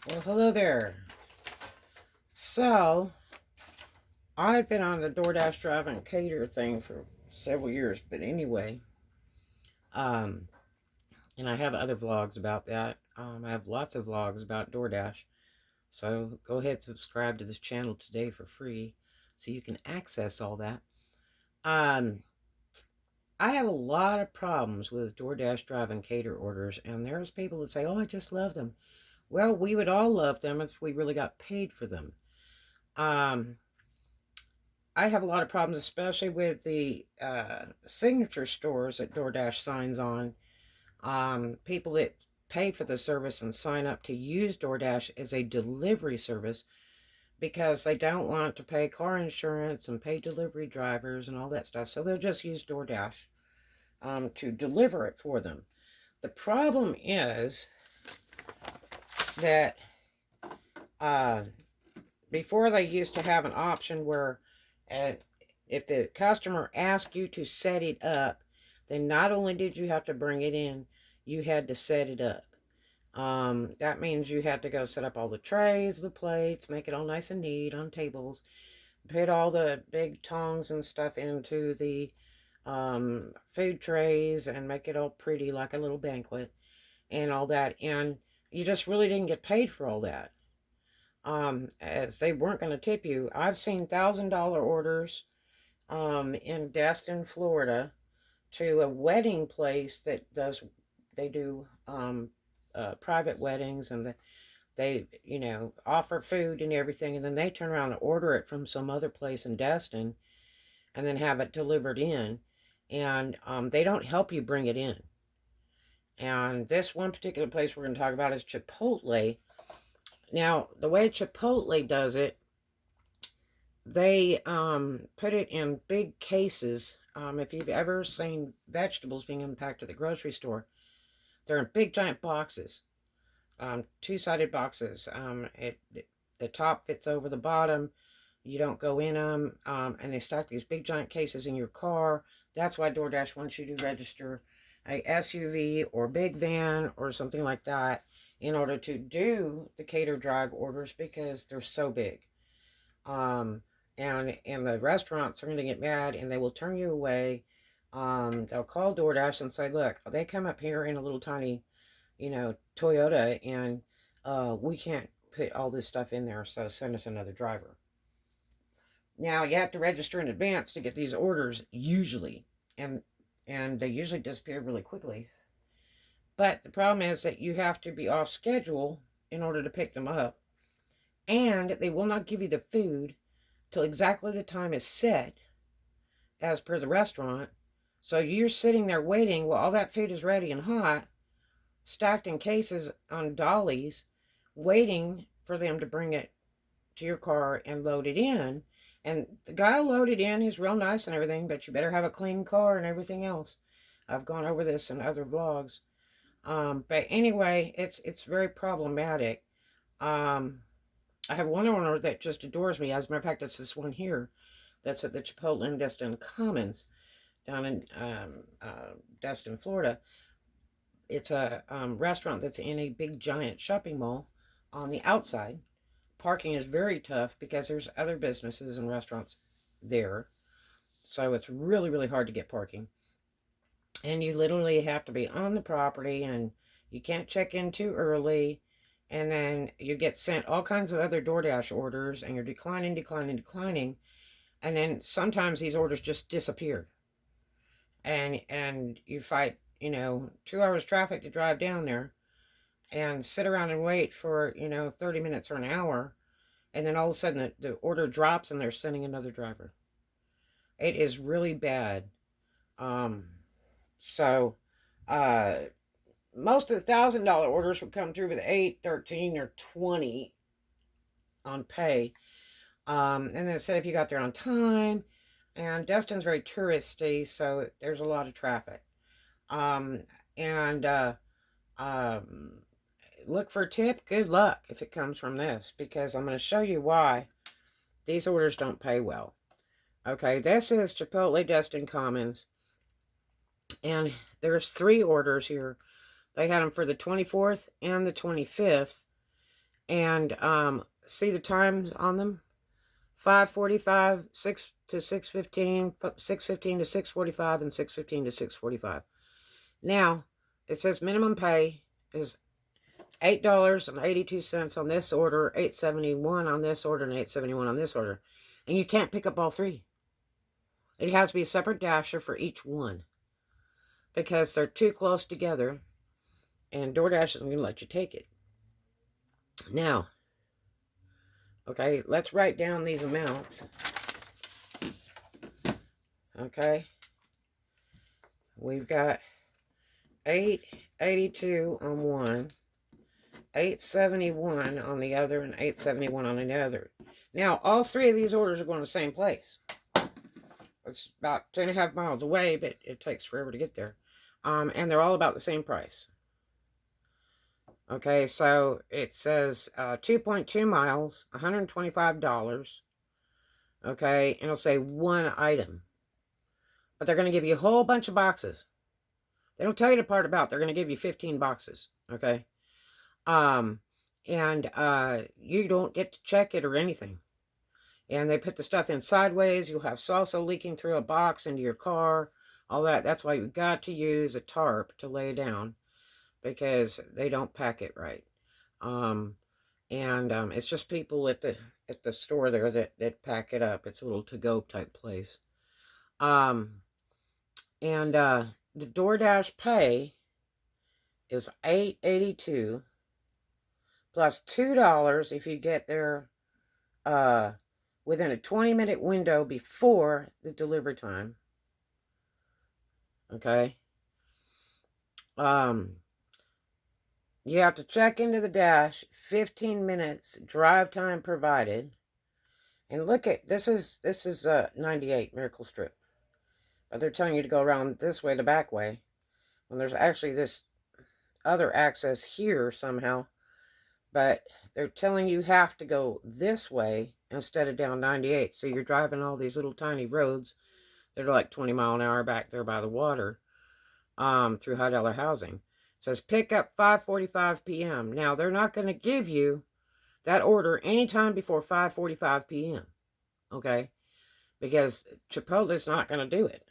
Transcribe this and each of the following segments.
Well, hello there. So, I've been on the Doordash Drive and Cater thing for several years, but anyway, um, and I have other vlogs about that. I have lots of vlogs about DoorDash. So, go ahead and subscribe to this channel today for free so you can access all that. Um, I have a lot of problems with DoorDash Drive and Cater orders, and there's people that say, oh, I just love them. Well, we would all love them if we really got paid for them. Um, I have a lot of problems, especially with the signature stores that DoorDash signs on. People that pay for the service and sign up to use DoorDash as a delivery service because they don't want to pay car insurance and pay delivery drivers and all that stuff. So they'll just use DoorDash to deliver it for them. The problem is that before they used to have an option where if the customer asked you to set it up, then not only did you have to bring it in, you had to set it up. That means you had to go set up all the trays, the plates, make it all nice and neat on tables, put all the big tongs and stuff into the food trays and make it all pretty like a little banquet and all that. And you just really didn't get paid for all that. As they weren't going to tip you. I've seen $1,000 orders in Destin, Florida, to a wedding place that they do private weddings, and they offer food and everything, and then they turn around and order it from some other place in Destin, and then have it delivered in, and they don't help you bring it in. And this one particular place we're going to talk about is Chipotle. Now, the way Chipotle does it, they put it in big cases. If you've ever seen vegetables being unpacked at the grocery store, they're in big giant boxes, two-sided boxes. The top fits over the bottom. You don't go in them, and they stack these big giant cases in your car. That's why DoorDash wants you to register a SUV or big van or something like that in order to do the cater drive orders, because they're so big. And the restaurants are going to get mad and they will turn you away. They'll call DoorDash and say, look, they come up here in a little tiny, Toyota, and we can't put all this stuff in there, so send us another driver. Now, you have to register in advance to get these orders, usually, and they usually disappear really quickly. But the problem is that you have to be off schedule in order to pick them up, and they will not give you the food till exactly the time is set as per the restaurant. So you're sitting there waiting while all that food is ready and hot, stacked in cases on dollies, waiting for them to bring it to your car and load it in. And the guy will load it in, he's real nice and everything, but you better have a clean car and everything else. I've gone over this in other vlogs. But anyway, it's very problematic. I have one owner that just adores me. As a matter of fact, it's this one here that's at the Chipotle in Destin Commons down in Destin, Florida. It's a restaurant that's in a big giant shopping mall on the outside. Parking is very tough because there's other businesses and restaurants there. So it's really, really hard to get parking. And you literally have to be on the property, and you can't check in too early. And then you get sent all kinds of other DoorDash orders, and you're declining. And then sometimes these orders just disappear. And you fight, 2 hours traffic to drive down there and sit around and wait for, 30 minutes or an hour. And then all of a sudden the order drops and they're sending another driver. It is really bad. So, most of the $1,000 orders would come through with 8, 13, or 20 on pay. And then it said if you got there on time, and Destin's very touristy, so there's a lot of traffic. Look for a tip. Good luck if it comes from this, because I'm going to show you why these orders don't pay well. Okay, this is Chipotle Destin Commons, and there's 3 orders here. They had them for the 24th and the 25th, And see the times on them? 5:45, 6 to 6:15, 6:15 to 6:45, and 6:15 to 6:45. Now, it says minimum pay is $8.82 on this order, $8.71 on this order, and $8.71 on this order. And you can't pick up all three. It has to be a separate dasher for each one because they're too close together, and Doordash isn't going to let you take it. Now, okay, let's write down these amounts. Okay, we've got $8.82 on one, $8.71 on the other, and $8.71 on the other. Now, all three of these orders are going to the same place. It's about 2.5 miles away, but it takes forever to get there. And they're all about the same price. Okay, so it says 2.2 miles, $125. Okay, and it'll say one item. But they're going to give you a whole bunch of boxes. They don't tell you the part about. They're going to give you 15 boxes. Okay. And you don't get to check it or anything. And they put the stuff in sideways. You'll have salsa leaking through a box into your car. All that. That's why you've got to use a tarp to lay down. Because they don't pack it right. It's just people at the store there that pack it up. It's a little to-go type place. The DoorDash pay is $8.82 plus $2 if you get there within a 20-minute window before the delivery time. Okay. You have to check into the dash, 15 minutes drive time provided. And look at this is 98 Miracle Strip. But they're telling you to go around this way, the back way. When there's actually this other access here somehow. But they're telling you have to go this way instead of down 98. So you're driving all these little tiny roads that are like 20 mile an hour back there by the water through high dollar housing. It says pick up 5:45 p.m. Now, they're not going to give you that order anytime before 5:45 p.m. Okay? Because Chipotle's not going to do it.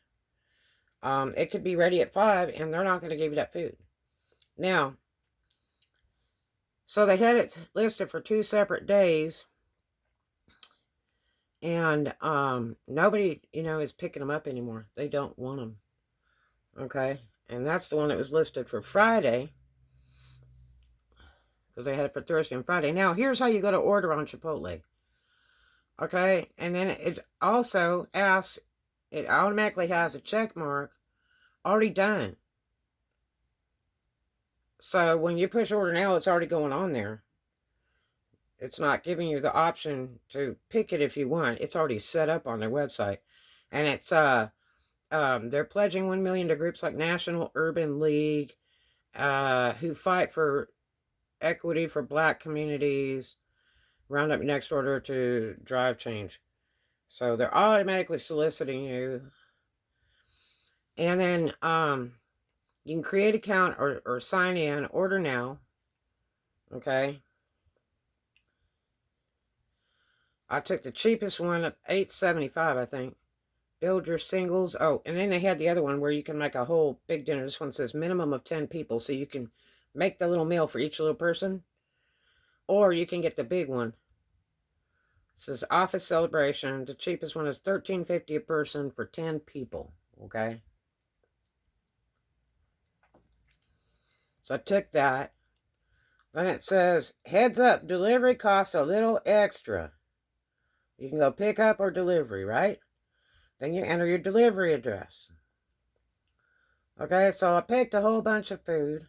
It could be ready at 5 and they're not going to give you that food. Now, so they had it listed for 2 separate days. And nobody, is picking them up anymore. They don't want them. Okay? And that's the one that was listed for Friday. Because they had it for Thursday and Friday. Now, here's how you go to order on Chipotle. Okay? And then it also asks, it automatically has a check mark already done. So when you push order now, it's already going on there. It's not giving you the option to pick it if you want. It's already set up on their website. And it's they're pledging $1 million to groups like National Urban League, who fight for equity for Black communities, Roundup Next Order to drive change. So they're automatically soliciting you. And then you can create an account or sign in, order now. Okay. I took the cheapest one at $8.75, I think. Build your singles. Oh, and then they had the other one where you can make a whole big dinner. This one says minimum of 10 people, so you can make the little meal for each little person. Or you can get the big one. It says office celebration. The cheapest one is $13.50 a person for 10 people. Okay. So I took that. Then it says, heads up, delivery costs a little extra. You can go pick up or delivery, right? Then you enter your delivery address. Okay, so I picked a whole bunch of food.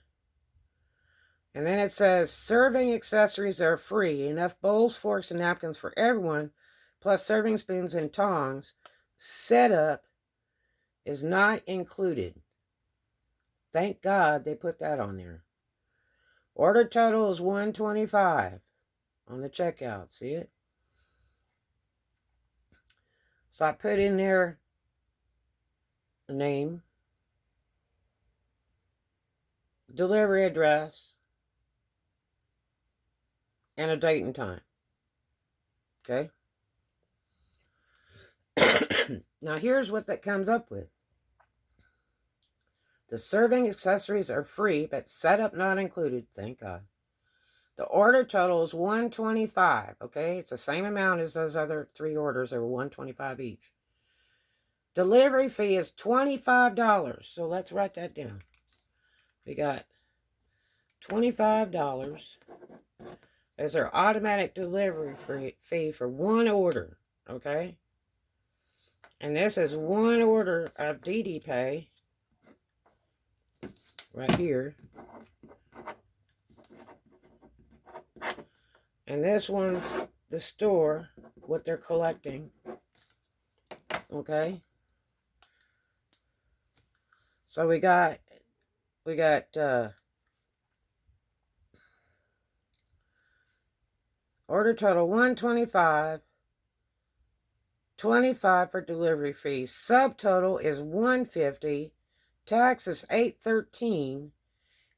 And then it says, serving accessories are free. Enough bowls, forks, and napkins for everyone, plus serving spoons and tongs. Setup is not included. Thank God they put that on there. Order total is $125 on the checkout. See it? So I put in there a name, delivery address, and a date and time. Okay? Now, here's what that comes up with. The serving accessories are free, but setup not included. Thank God. The order total is $125. Okay? It's the same amount as those other 3 orders. They were $125 each. Delivery fee is $25. So let's write that down. We got $25 as their automatic delivery fee for 1 order. Okay? And this is 1 order of DD Pay. Right here. And this one's the store, what they're collecting. Okay? So we got order total $125, $25 for delivery fees. Subtotal is $150, tax is $813,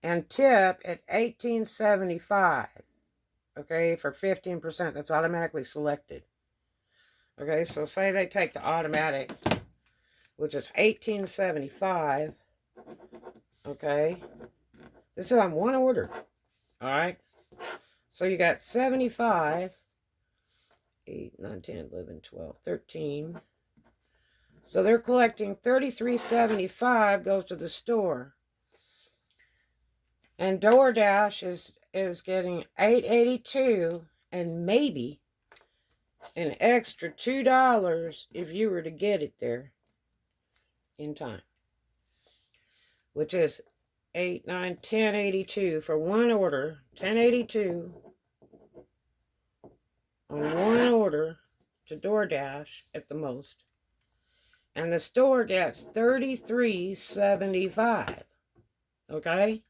and tip at $18.75. Okay, for 15%. That's automatically selected. Okay, so say they take the automatic, which is $18.75. Okay, this is on 1 order. All right, so you got 75, 8, 9, 10, 11, 12, 13. So they're collecting $33.75 goes to the store. And Doordash is getting $8.82 and maybe an extra $2 if you were to get it there in time. Which is 8, 9, 10.82 for 1 order. 10.82 on 1 order to Doordash at the most. And the store gets $33.75. Okay?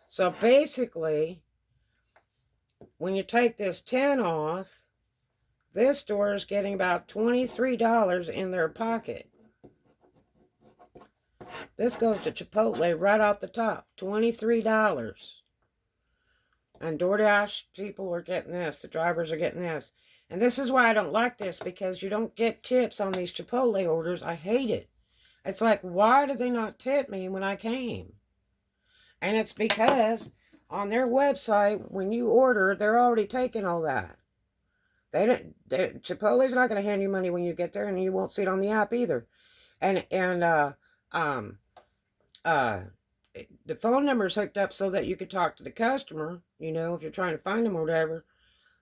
So basically, when you take this 10 off, this store is getting about $23 in their pocket. This goes to Chipotle right off the top. $23. And DoorDash people are getting this. The drivers are getting this. And this is why I don't like this, because you don't get tips on these Chipotle orders. I hate it. It's like, why did they not tip me when I came? And it's because on their website, when you order, they're already taking all that. Chipotle's not going to hand you money when you get there, and you won't see it on the app either. And the phone number is hooked up so that you could talk to the customer, you know, if you're trying to find them or whatever.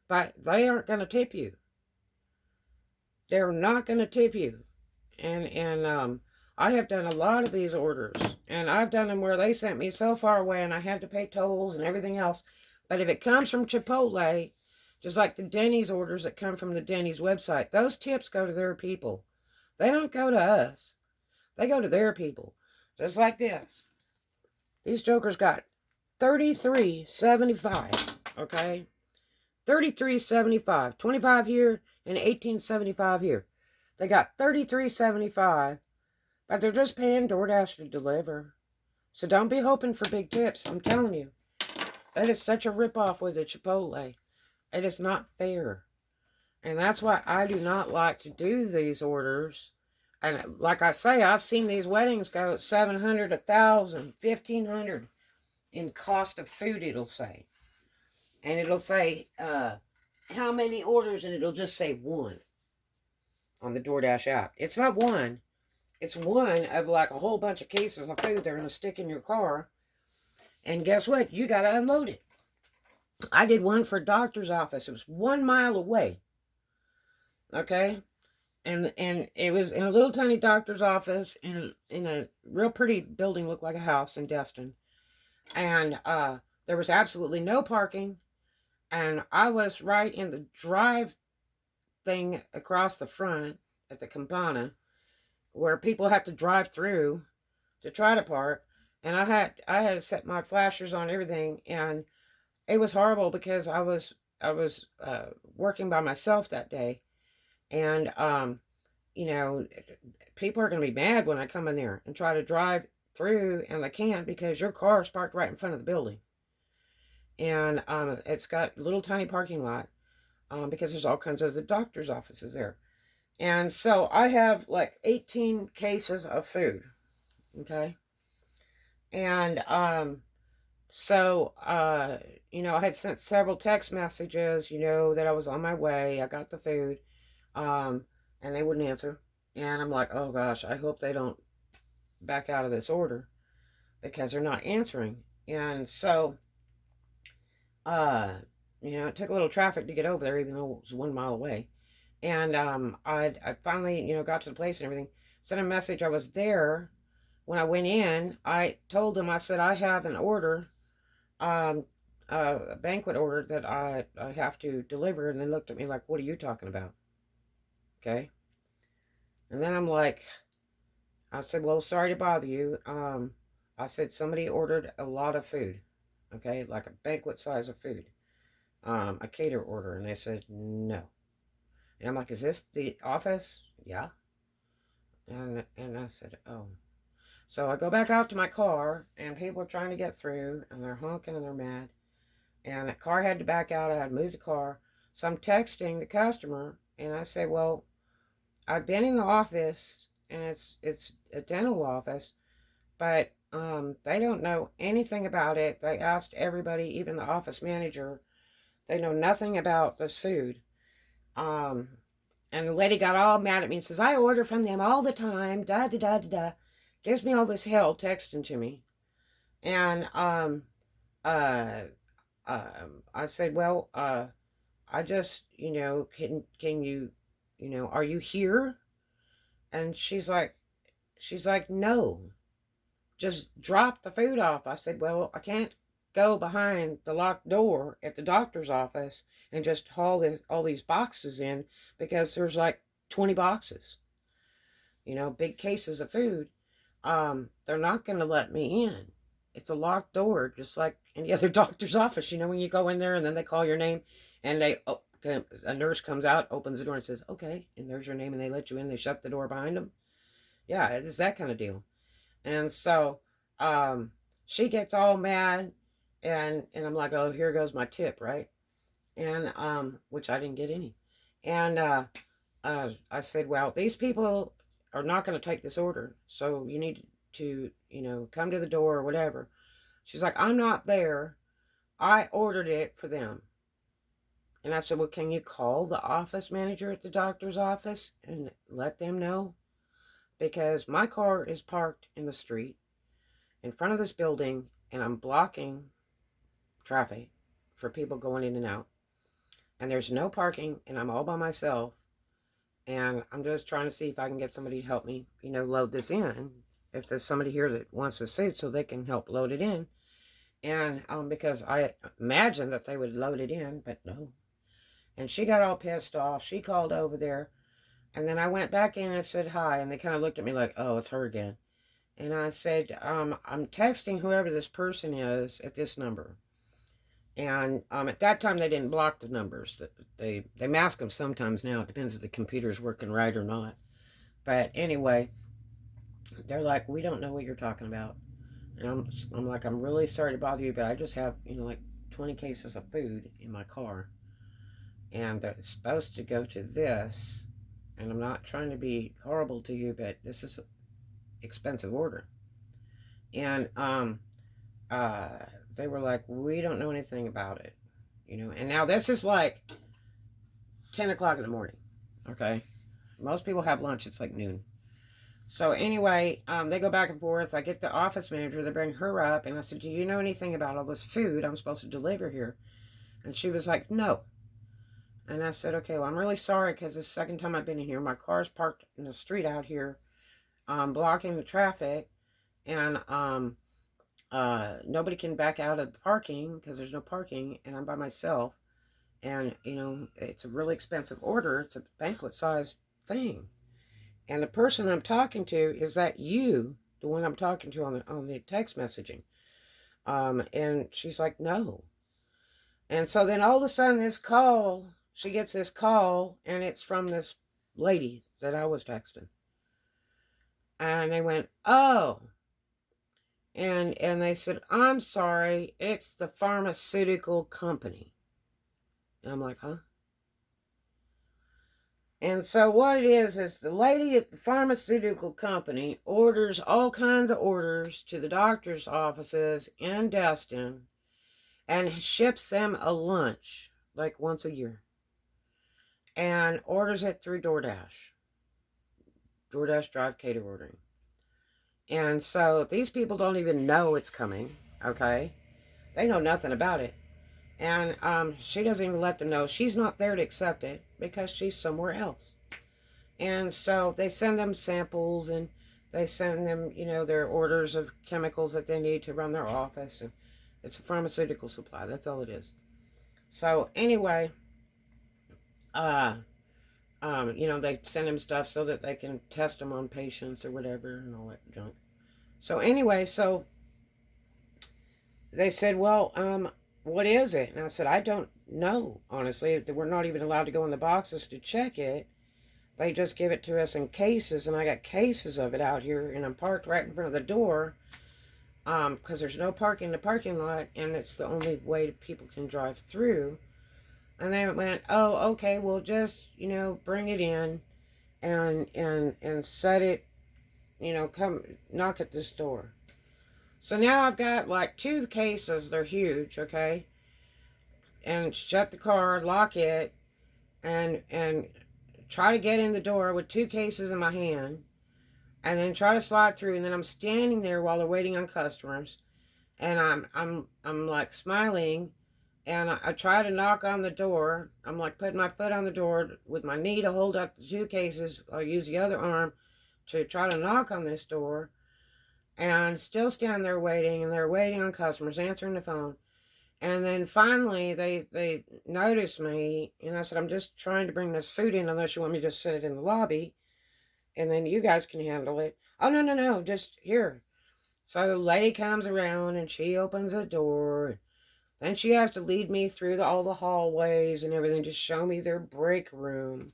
But they aren't going to tip you. They're not going to tip you. And I have done a lot of these orders, and I've done them where they sent me so far away and I had to pay tolls and everything else. But if it comes from Chipotle, just like the Denny's orders that come from the Denny's website, those tips go to their people. They don't go to us. They go to their people. Just like this. These jokers got $33.75, okay? $33.75. 25 here and $18.75 here. They got $33.75, but they're just paying DoorDash to deliver. So don't be hoping for big tips. I'm telling you. That is such a ripoff with the Chipotle. It is not fair. And that's why I do not like to do these orders. And like I say, I've seen these weddings go at $700, $1,000, $1,500 in cost of food, it'll say. And it'll say how many orders, and it'll just say 1 on the DoorDash app. It's not 1. It's 1 of like a whole bunch of cases of food they're going to stick in your car. And guess what? You got to unload it. I did one for a doctor's office. It was 1 mile away. Okay? And it was in a little tiny doctor's office in a real pretty building, looked like a house in Destin. And there was absolutely no parking. And I was right in the drive thing across the front at the Campana, where people have to drive through to try to park. And I had to set my flashers on everything, and it was horrible because I was working by myself that day, and you know, people are going to be mad when I come in there and try to drive through, and they can't because your car is parked right in front of the building. And it's got a little tiny parking lot because there's all kinds of the doctor's offices there. And so I have like 18 cases of food. Okay. And so I had sent several text messages, that I was on my way. I got the food. And they wouldn't answer. And I'm like, oh gosh, I hope they don't back out of this order because they're not answering. And so it took a little traffic to get over there, even though it was 1 mile away. And I finally, got to the place and everything. Sent a message. I was there. When I went in, I told them, I said, I have an order, a banquet order that I have to deliver. And they looked at me like, what are you talking about? Okay. And then I'm like, I said, well, sorry to bother you. I said, somebody ordered a lot of food. Okay. Like a banquet size of food. A cater order. And they said, no. And I'm like, is this the office? Yeah. And I said, oh. So I go back out to my car, and people are trying to get through, and they're honking and they're mad. And the car had to back out. I had to move the car. So I'm texting the customer, and I say, well, I've been in the office, and it's a dental office, but they don't know anything about it. They asked everybody, even the office manager. They know nothing about this food. And the lady got all mad at me and says, I order from them all the time, da da da da da. Gives me all this hell texting to me. And I said, well, I just, can you, are you here? And she's like, no, just drop the food off. I said, well, I can't go behind the locked door at the doctor's office and just haul all these boxes in because there's like 20 boxes, big cases of food. They're not going to let me in. It's a locked door, just like any other doctor's office. When you go in there and then they call your name and a nurse comes out, opens the door and says, okay, and there's your name, and they let you in. They shut the door behind them. Yeah, it's that kind of deal. And so she gets all mad, and I'm like, oh, here goes my tip, right? And which I didn't get any. And I said, well, these people are not going to take this order, so you need to, come to the door or whatever. She's like, I'm not there. I ordered it for them. And I said, well, can you call the office manager at the doctor's office and let them know? Because my car is parked in the street in front of this building, and I'm blocking traffic for people going in and out. And there's no parking, and I'm all by myself. And I'm just trying to see if I can get somebody to help me, load this in. If there's somebody here that wants this food, so they can help load it in. And because I imagined that they would load it in, but no. And she got all pissed off. She called over there. And then I went back in and said hi. And they kind of looked at me like, oh, it's her again. And I said, I'm texting whoever this person is at this number. And at that time, they didn't block the numbers. They mask them sometimes now. It depends if the computer's working right or not. But anyway, they're like, we don't know what you're talking about. And I'm like, I'm really sorry to bother you, but I just have, like 20 cases of food in my car. And it's supposed to go to this. And I'm not trying to be horrible to you, but this is an expensive order. And they were like, we don't know anything about it. And now this is like 10 o'clock in the morning. Okay. Most people have lunch. It's like noon. So anyway, they go back and forth. I get the office manager. They bring her up. And I said, do you know anything about all this food I'm supposed to deliver here? And she was like, no. And I said, okay, well, I'm really sorry because it's the second time I've been in here. My car's parked in the street out here, blocking the traffic. And nobody can back out of the parking because there's no parking. And I'm by myself. And, it's a really expensive order. It's a banquet-sized thing. And the person I'm talking to, is that you, the one I'm talking to on the text messaging? And she's like, no. And so then all of a sudden she gets this call, and it's from this lady that I was texting. And they went, oh. And they said, I'm sorry, it's the pharmaceutical company. And I'm like, huh? And so what it is the lady at the pharmaceutical company orders all kinds of orders to the doctor's offices in Destin and ships them a lunch like once a year and orders it through Doordash. Doordash drive cater ordering. And so these people don't even know it's coming, okay? They know nothing about it. And she doesn't even let them know she's not there to accept it because she's somewhere else. And so they send them samples and they send them, their orders of chemicals that they need to run their office. And it's a pharmaceutical supply. That's all it is. So anyway, uh, they send them stuff so that they can test them on patients or whatever and all that junk. So anyway, so they said, well, what is it? And I said, I don't know, honestly. We're not even allowed to go in the boxes to check it. They just give it to us in cases, and I got cases of it out here, and I'm parked right in front of the door, because there's no parking in the parking lot, and it's the only way people can drive through. And they went, oh, okay, well, just, bring it in and set it, come knock at this door. So now I've got like 2 cases, they're huge, okay? And shut the car, lock it, and try to get in the door with 2 cases in my hand, and then try to slide through, and then I'm standing there while they're waiting on customers, and I'm like smiling, and I try to knock on the door. I'm like putting my foot on the door with my knee to hold up the 2 cases. I'll use the other arm to try to knock on this door, and still stand there waiting, and they're waiting on customers, answering the phone. And then finally they noticed me, and I said, I'm just trying to bring this food in unless you want me to just set it in the lobby, and then you guys can handle it. Oh, no, just here. So the lady comes around, and she opens the door, and she has to lead me through all the hallways and everything, just show me their break room.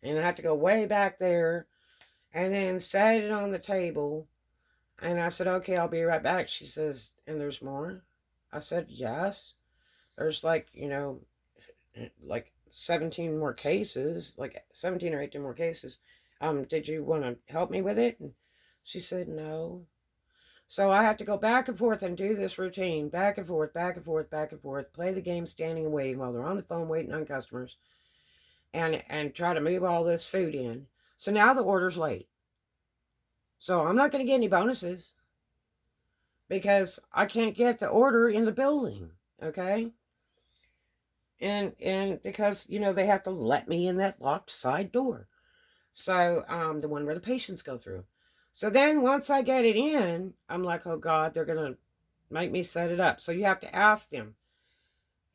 And I have to go way back there, and then set it on the table. And I said, okay, I'll be right back. She says, and there's more? I said, yes. There's like 17 more cases, like 17 or 18 more cases. Did you want to help me with it? And she said, no. So I had to go back and forth and do this routine, back and forth, back and forth, back and forth, play the game standing and waiting while they're on the phone waiting on customers, and try to move all this food in. So now the order's late. So I'm not going to get any bonuses because I can't get the order in the building, okay? And because, they have to let me in that locked side door. So, the one where the patients go through. So then once I get it in, I'm like, oh God, they're going to make me set it up. So you have to ask them,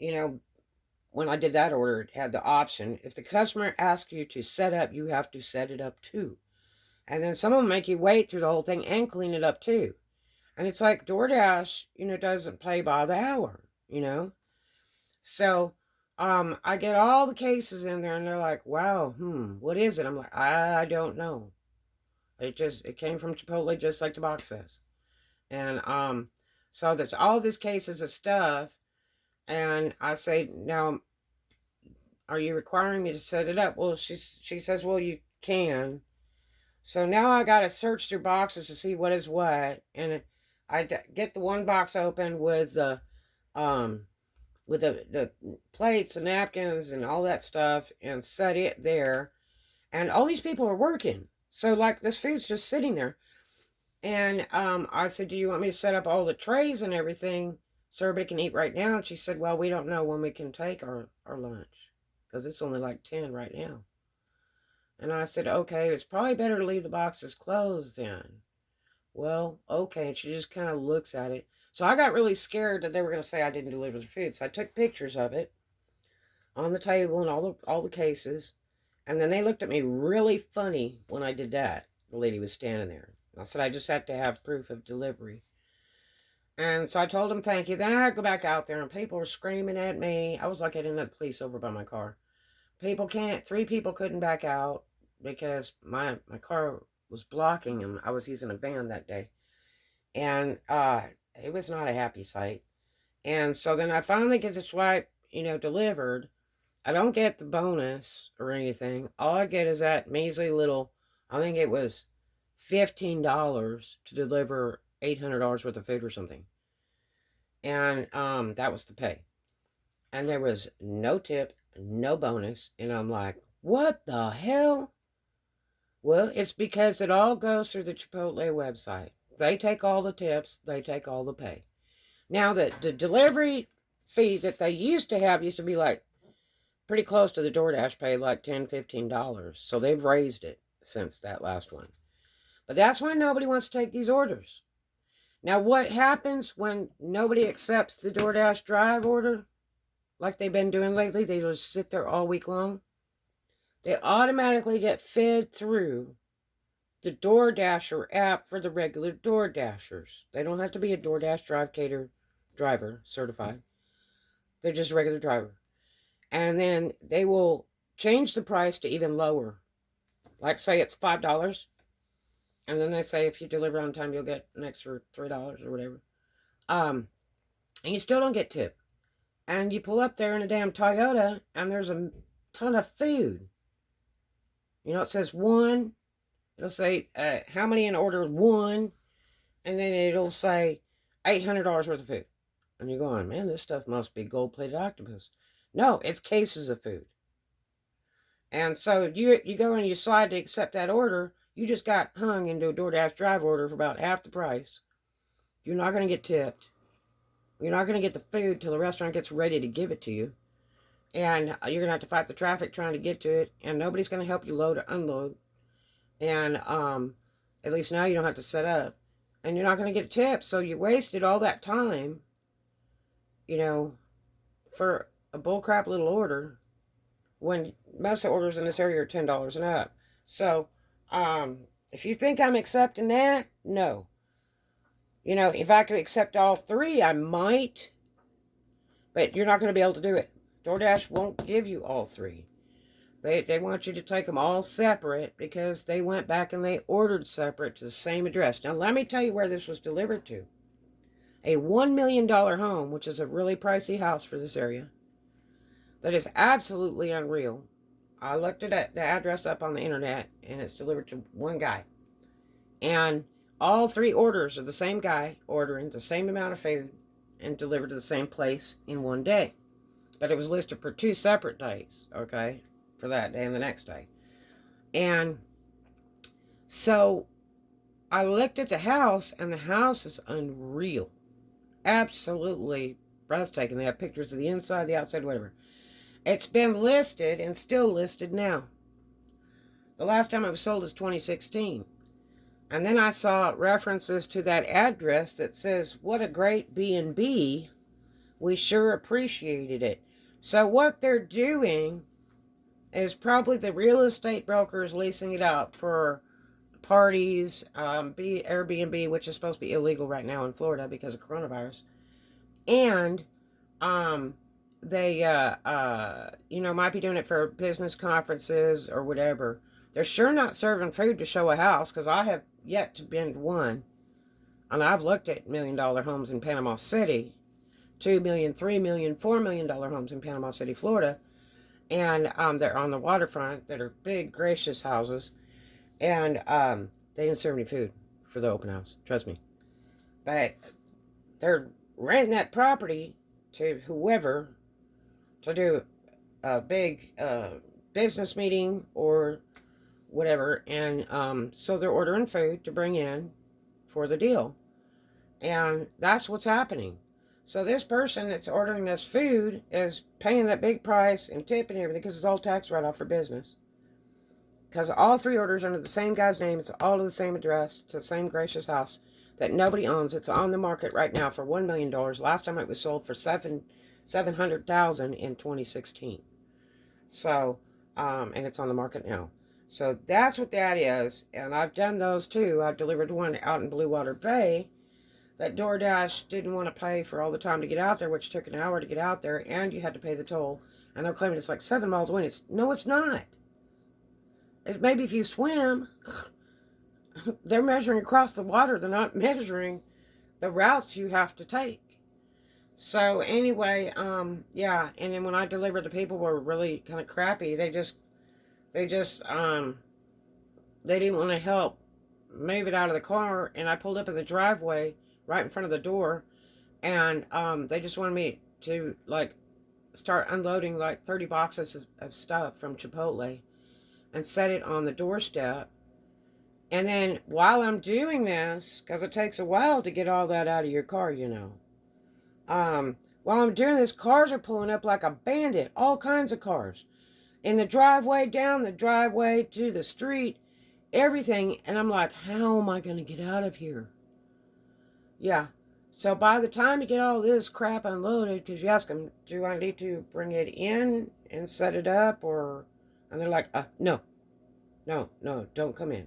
when I did that order, it had the option. If the customer asks you to set up, you have to set it up too. And then some of them make you wait through the whole thing and clean it up too. And it's like Doordash, doesn't pay by the hour, So, I get all the cases in there, and they're like, wow, what is it? I'm like, I don't know. It came from Chipotle, just like the box says. And, so there's all these cases of stuff, and I say, now, are you requiring me to set it up? Well, she says, well, you can. So now I got to search through boxes to see what is what, and I get the one box open with the, with the plates and napkins and all that stuff, and set it there. And all these people are working. So, like, this food's just sitting there. And I said, do you want me to set up all the trays and everything so everybody can eat right now? And she said, well, we don't know when we can take our lunch, because it's only like 10 right now. And I said, okay, it's probably better to leave the boxes closed then. Well, okay. And she just kind of looks at it. So I got really scared that they were going to say I didn't deliver the food. So I took pictures of it on the table and all the cases. And then they looked at me really funny when I did that. The lady was standing there. I said, I just have to have proof of delivery. And so I told them thank you. Then I had to go back out there, and people were screaming at me. I was like, I didn't have the police over by my car. 3 people couldn't back out because my car was blocking them. I was using a van that day. And it was not a happy sight. And so then I finally get this swipe, delivered. I don't get the bonus or anything. All I get is that measly little, I think it was $15 to deliver $800 worth of food or something. And that was the pay. And there was no tip, no bonus. And I'm like, what the hell? Well, it's because it all goes through the Chipotle website. They take all the tips, they take all the pay. Now, the delivery fee that they used to be like pretty close to the Doordash pay, like $10, $15. So they've raised it since that last one. But that's why nobody wants to take these orders. Now, what happens when nobody accepts the Doordash drive order, like they've been doing lately? They just sit there all week long. They automatically get fed through the DoorDasher app for the regular DoorDashers. They don't have to be a DoorDash driver certified. They're just a regular driver. And then they will change the price to even lower. Like, say it's $5. And then they say if you deliver on time, you'll get an extra $3 or whatever. And you still don't get tip. And you pull up there in a damn Toyota, and there's a ton of food. It says one. It'll say, how many in order one? And then it'll say $800 worth of food. And you're going, man, this stuff must be gold-plated octopus. No, it's cases of food. And so you go and you slide to accept that order. You just got hung into a DoorDash drive order for about half the price. You're not going to get tipped. You're not going to get the food till the restaurant gets ready to give it to you. And you're going to have to fight the traffic trying to get to it. And nobody's going to help you load or unload. And at least now you don't have to set up. And you're not going to get a tip. So you wasted all that time, for a bullcrap little order. When most of the orders in this area are $10 and up. So, if you think I'm accepting that, no. If I could accept all three, I might. But you're not going to be able to do it. DoorDash won't give you all three. They want you to take them all separate because they went back and they ordered separate to the same address. Now, let me tell you where this was delivered to. A $1 million home, which is a really pricey house for this area. That is absolutely unreal. I looked at the address up on the internet, and it's delivered to one guy. And all three orders are the same guy ordering the same amount of food and delivered to the same place in one day. But it was listed for 2 separate days, okay, for that day and the next day. And so I looked at the house, and the house is unreal. Absolutely breathtaking. They have pictures of the inside, the outside, whatever. It's been listed and still listed now. The last time it was sold is 2016. And then I saw references to that address that says, what a great B&B. We sure appreciated it. So what they're doing is probably the real estate brokers leasing it out for parties, Airbnb, which is supposed to be illegal right now in Florida because of coronavirus. And they, might be doing it for business conferences or whatever. They're sure not serving food to show a house, because I have yet to been to one. And I've looked at $1 million homes in Panama City, $2 million, $3 million, $4 million homes in Panama City, Florida. And they're on the waterfront that are big, gracious houses. And they didn't serve any food for the open house, trust me. But they're renting that property to whoever to do a big business meeting or whatever. And so they're ordering food to bring in for the deal. And that's what's happening. So this person that's ordering this food is paying that big price and tip and everything because it's all tax write-off for business. Because all three orders are under the same guy's name. It's all to the same address, to the same gracious house that nobody owns. It's on the market right now for $1 million. Last time it was sold for $700,000 in 2016. So, and it's on the market now. So that's what that is. And I've done those too. I've delivered one out in Blue Water Bay that DoorDash didn't want to pay for all the time to get out there, which took an hour to get out there, and you had to pay the toll. And they're claiming it's like 7 miles away. No, it's not. It's maybe if you swim. They're measuring across the water. They're not measuring the routes you have to take. So anyway, yeah, and then when I delivered, the people were really kind of crappy. They just, they didn't want to help move it out of the car, and I pulled up in the driveway right in front of the door, and they just wanted me to like start unloading like 30 boxes of stuff from Chipotle and set it on the doorstep. And then while I'm doing this, because it takes a while to get all that out of your car, you know. While I'm doing this, cars are pulling up like a bandit, all kinds of cars. In the driveway, down the driveway, to the street, everything. And I'm like, how am I going to get out of here? Yeah. So by the time you get all this crap unloaded, because you ask them, do I need to bring it in and set it up? Or, and they're like, no, don't come in.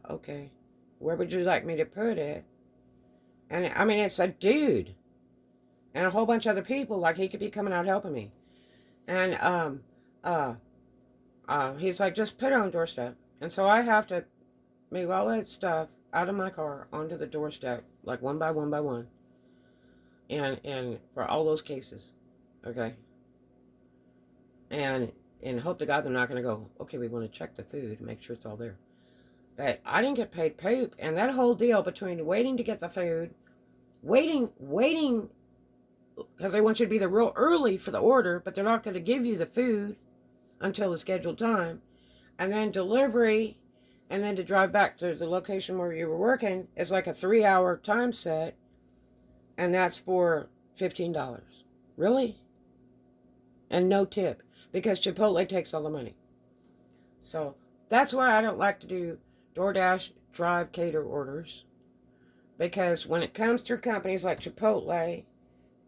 Okay. Where would you like me to put it? And I mean, it's a dude and a whole bunch of other people. Like, he could be coming out helping me. And he's like, just put it on the doorstep. And so I have to move all that stuff out of my car onto the doorstep, like one by one by one. And for all those cases, okay. And hope to God they're not going to go, okay, we want to check the food, make sure it's all there. But I didn't get paid poop, and that whole deal between waiting to get the food, waiting, because they want you to be there real early for the order, but they're not going to give you the food until the scheduled time, and then delivery, and then to drive back to the location where you were working is like a 3-hour time set, and that's for $15. Really? And no tip, because Chipotle takes all the money. So that's why I don't like to do Doordash drive cater orders, because when it comes through companies like Chipotle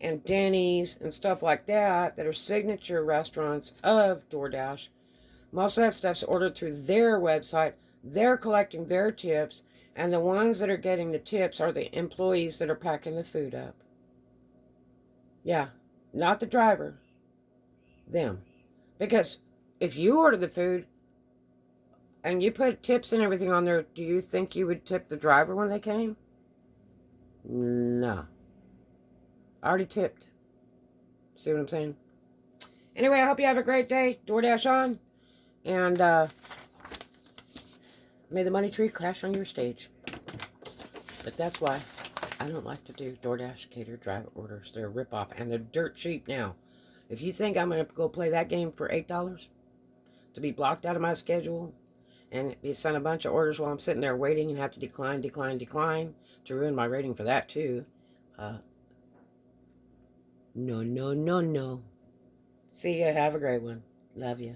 and Denny's and stuff like that, that are signature restaurants of DoorDash, most of that stuff's ordered through their website. They're collecting their tips, and the ones that are getting the tips are the employees that are packing the food up. Yeah, not the driver, them. Because if you order the food and you put tips and everything on there, do you think you would tip the driver when they came? No. I already tipped. See what I'm saying? Anyway, I hope you have a great day. DoorDash on. And may the money tree crash on your stage. But that's why I don't like to do DoorDash cater drive orders. They're a ripoff, and they're dirt cheap now. If you think I'm going to go play that game for $8 to be blocked out of my schedule and be sent a bunch of orders while I'm sitting there waiting and have to decline to ruin my rating for that too, no. See ya. Have a great one. Love ya.